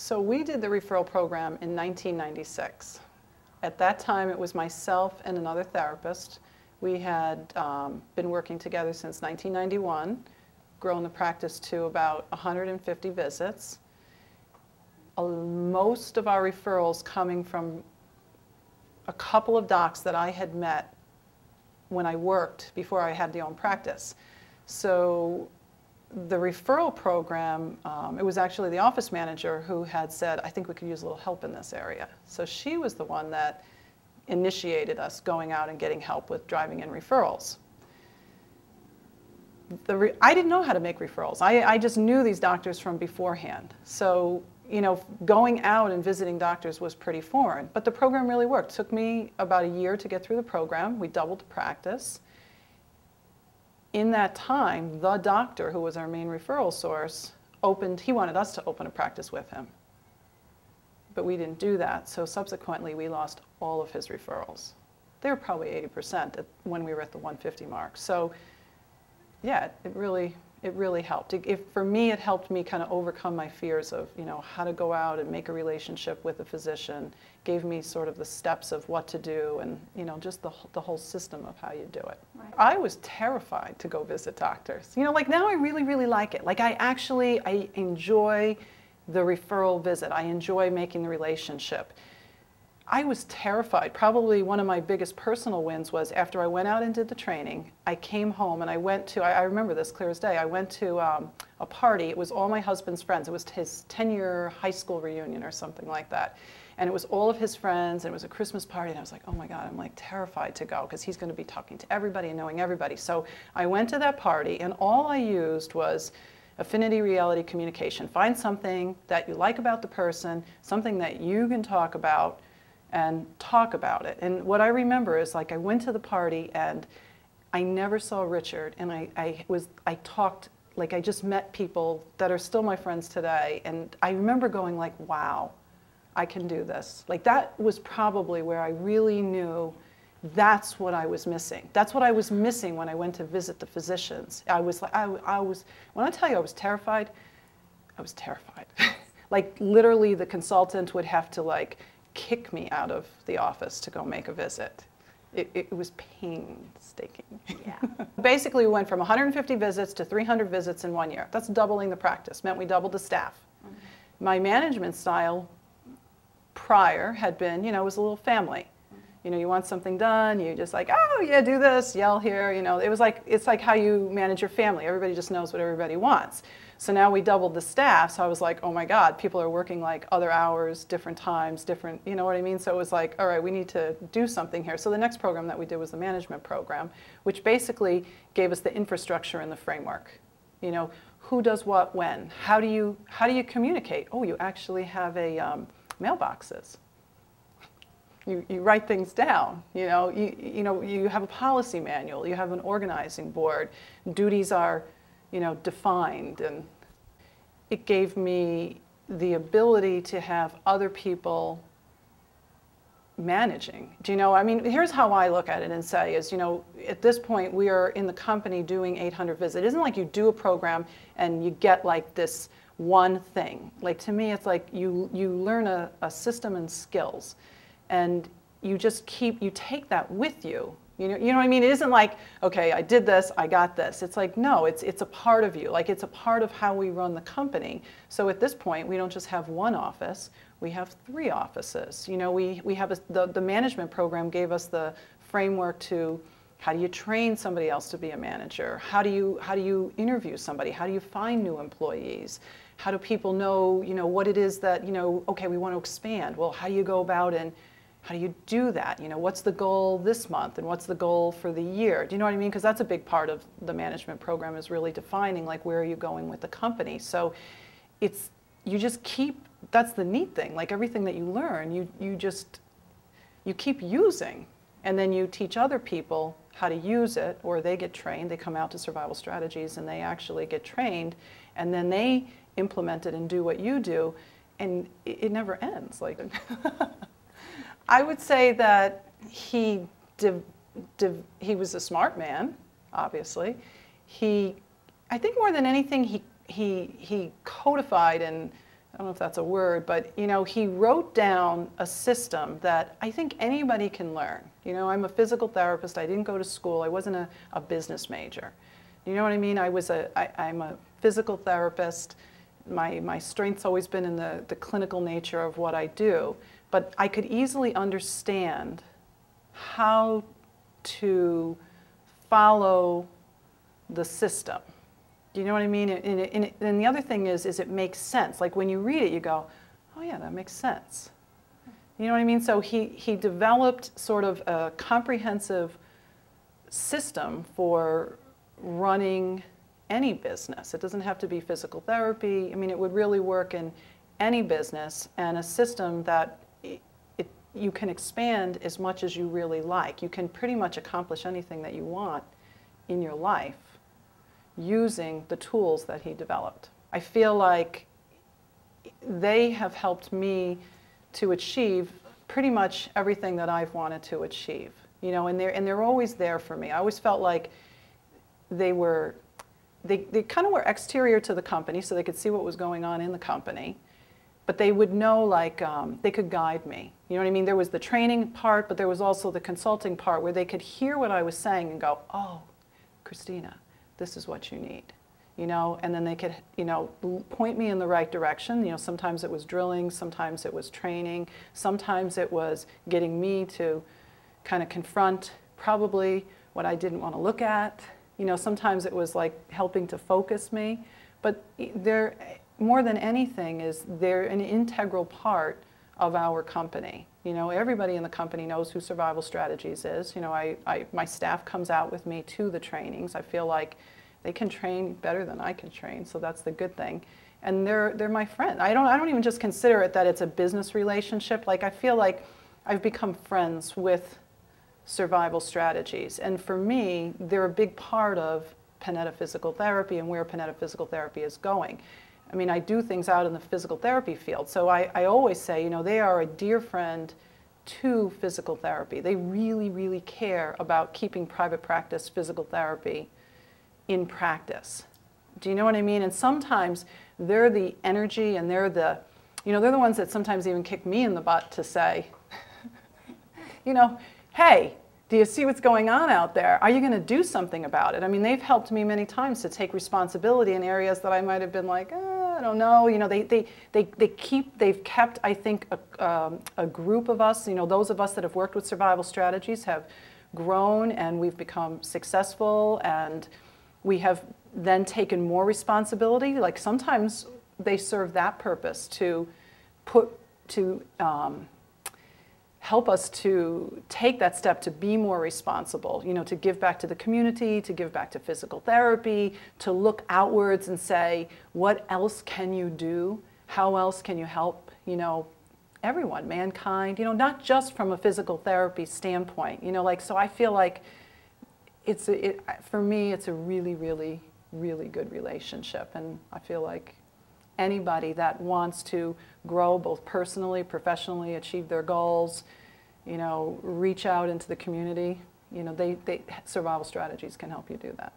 So we did the referral program in 1996. At that time, it was myself and another therapist. We had been working together since 1991, grown the practice to about 150 visits. Most of our referrals coming from a couple of docs that I had met when I worked before I had the own practice. So the referral program, it was actually the office manager who had said, I think we could use a little help in this area. So she was the one that initiated us going out and getting help with driving in referrals. I didn't know how to make referrals. I just knew these doctors from beforehand. So, you know, going out and visiting doctors was pretty foreign. But the program really worked. It took me about a year to get through the program. We doubled the practice. In that time, the doctor, who was our main referral source, he wanted us to open a practice with him. But we didn't do that, so subsequently we lost all of his referrals. They were probably 80% when we were at the 150 mark. So yeah, it really helped. For me, it helped me kind of overcome my fears of, you know, how to go out and make a relationship with a physician. Gave me sort of the steps of what to do and, you know, just the whole system of how you do it. Right. I was terrified to go visit doctors. You know, like now I really like it. Like I enjoy the referral visit. I enjoy making the relationship. I was terrified. Probably one of my biggest personal wins was after I went out and did the training, I came home and I went to, I remember this clear as day, I went to a party. It was all my husband's friends. It was his 10-year high school reunion or something like that. And it was all of his friends, and it was a Christmas party, and I was like, oh my God, I'm like terrified to go because he's going to be talking to everybody and knowing everybody. So I went to that party, and all I used was affinity reality communication. Find something that you like about the person, something that you can talk about, and talk about it. And what I remember is, like, I went to the party and I never saw Richard, and I talked, like, I just met people that are still my friends today, and I remember going like, wow, I can do this. Like, that was probably where I really knew that's what I was missing. That's what I was missing when I went to visit the physicians. I was like, when I tell you I was terrified, I was terrified. Like, literally the consultant would have to, like, kick me out of the office to go make a visit. It was painstaking. Yeah. Basically, we went from 150 visits to 300 visits in 1 year. That's doubling the practice. Meant we doubled the staff. Mm-hmm. My management style prior had been, you know, it was a little family. You know, you want something done, you just like, oh yeah, do this, yell here, you know. It was like, it's like how you manage your family. Everybody just knows what everybody wants. So now we doubled the staff, so I was like, oh my God, people are working like other hours, different times, different, you know what I mean? So it was like, all right, we need to do something here. So the next program that we did was the management program, which basically gave us the infrastructure and the framework. You know, who does what when? How do you communicate? Oh, you actually have a mailboxes. You write things down, you know, you have a policy manual, you have an organizing board, duties are, you know, defined, and it gave me the ability to have other people managing. Do you know, I mean, here's how I look at it and say is, you know, at this point we are in the company doing 800 visits. It isn't like you do a program and you get like this one thing. Like, to me, it's like you learn a system and skills. And you just you take that with you. You know what I mean? It isn't like, okay, I did this, I got this. It's like, no, it's a part of you. Like, it's a part of how we run the company. So at this point, we don't just have one office, we have 3 offices. You know, we have the management program gave us the framework to how do you train somebody else to be a manager? How do you interview somebody? How do you find new employees? How do people know, you know, what it is that, you know, okay, we want to expand. Well, how do you go about and how do you do that? You know, what's the goal this month and what's the goal for the year? Do you know what I mean? Because that's a big part of the management program, is really defining, like, where are you going with the company. So you just keep, that's the neat thing, like everything that you learn, you keep using, and then you teach other people how to use it, or they get trained, they come out to Survival Strategies and they actually get trained, and then they implement it and do what you do, and it never ends. Like, I would say that he was a smart man, obviously. I think more than anything, he codified and I don't know if that's a word, but you know, he wrote down a system that I think anybody can learn. You know, I'm a physical therapist. I didn't go to school. I wasn't a business major. You know what I mean? I'm a physical therapist. My strength's always been in the clinical nature of what I do. But I could easily understand how to follow the system. Do you know what I mean? And the other thing is it makes sense. Like when you read it, you go, oh yeah, that makes sense. You know what I mean? So he developed sort of a comprehensive system for running any business. It doesn't have to be physical therapy. I mean, it would really work in any business, and a system that you can expand as much as you really like. You can pretty much accomplish anything that you want in your life using the tools that he developed. I feel like they have helped me to achieve pretty much everything that I've wanted to achieve. You know, and they're always there for me. I always felt like they kind of were exterior to the company, so they could see what was going on in the company, but they would know, like, they could guide me. You know what I mean? There was the training part, but there was also the consulting part where they could hear what I was saying and go, oh, Christina, this is what you need, you know, and then they could, you know, point me in the right direction. You know, sometimes it was drilling, sometimes it was training, sometimes it was getting me to kind of confront probably what I didn't want to look at. You know, sometimes it was like helping to focus me, but they're, more than anything, they're an integral part of our company. You know, everybody in the company knows who Survival Strategies is. You know, my staff comes out with me to the trainings. I feel like they can train better than I can train, so that's the good thing. And they're my friend. I don't even just consider it that it's a business relationship. Like, I feel like I've become friends with Survival Strategies, and for me, they're a big part of Panetta Physical Therapy and where Panetta Physical Therapy is going. I mean, I do things out in the physical therapy field, so I always say, you know, they are a dear friend to physical therapy. They really, really care about keeping private practice physical therapy in practice. Do you know what I mean? And sometimes they're the energy, and they're the ones that sometimes even kick me in the butt to say, you know, hey, do you see what's going on out there? Are you going to do something about it? I mean, they've helped me many times to take responsibility in areas that I might have been like, I don't know. You know, they've kept, I think, a group of us, you know, those of us that have worked with Survival Strategies have grown, and we've become successful, and we have then taken more responsibility. Like, sometimes they serve that purpose to help us to take that step to be more responsible, you know, to give back to the community, to give back to physical therapy, to look outwards and say, what else can you do? How else can you help, you know, everyone, mankind, you know, not just from a physical therapy standpoint, you know, like, so I feel like for me, it's a really, really, really good relationship, and I feel like anybody that wants to grow both personally, professionally, achieve their goals, you know, reach out into the community, you know, Survival Strategies can help you do that.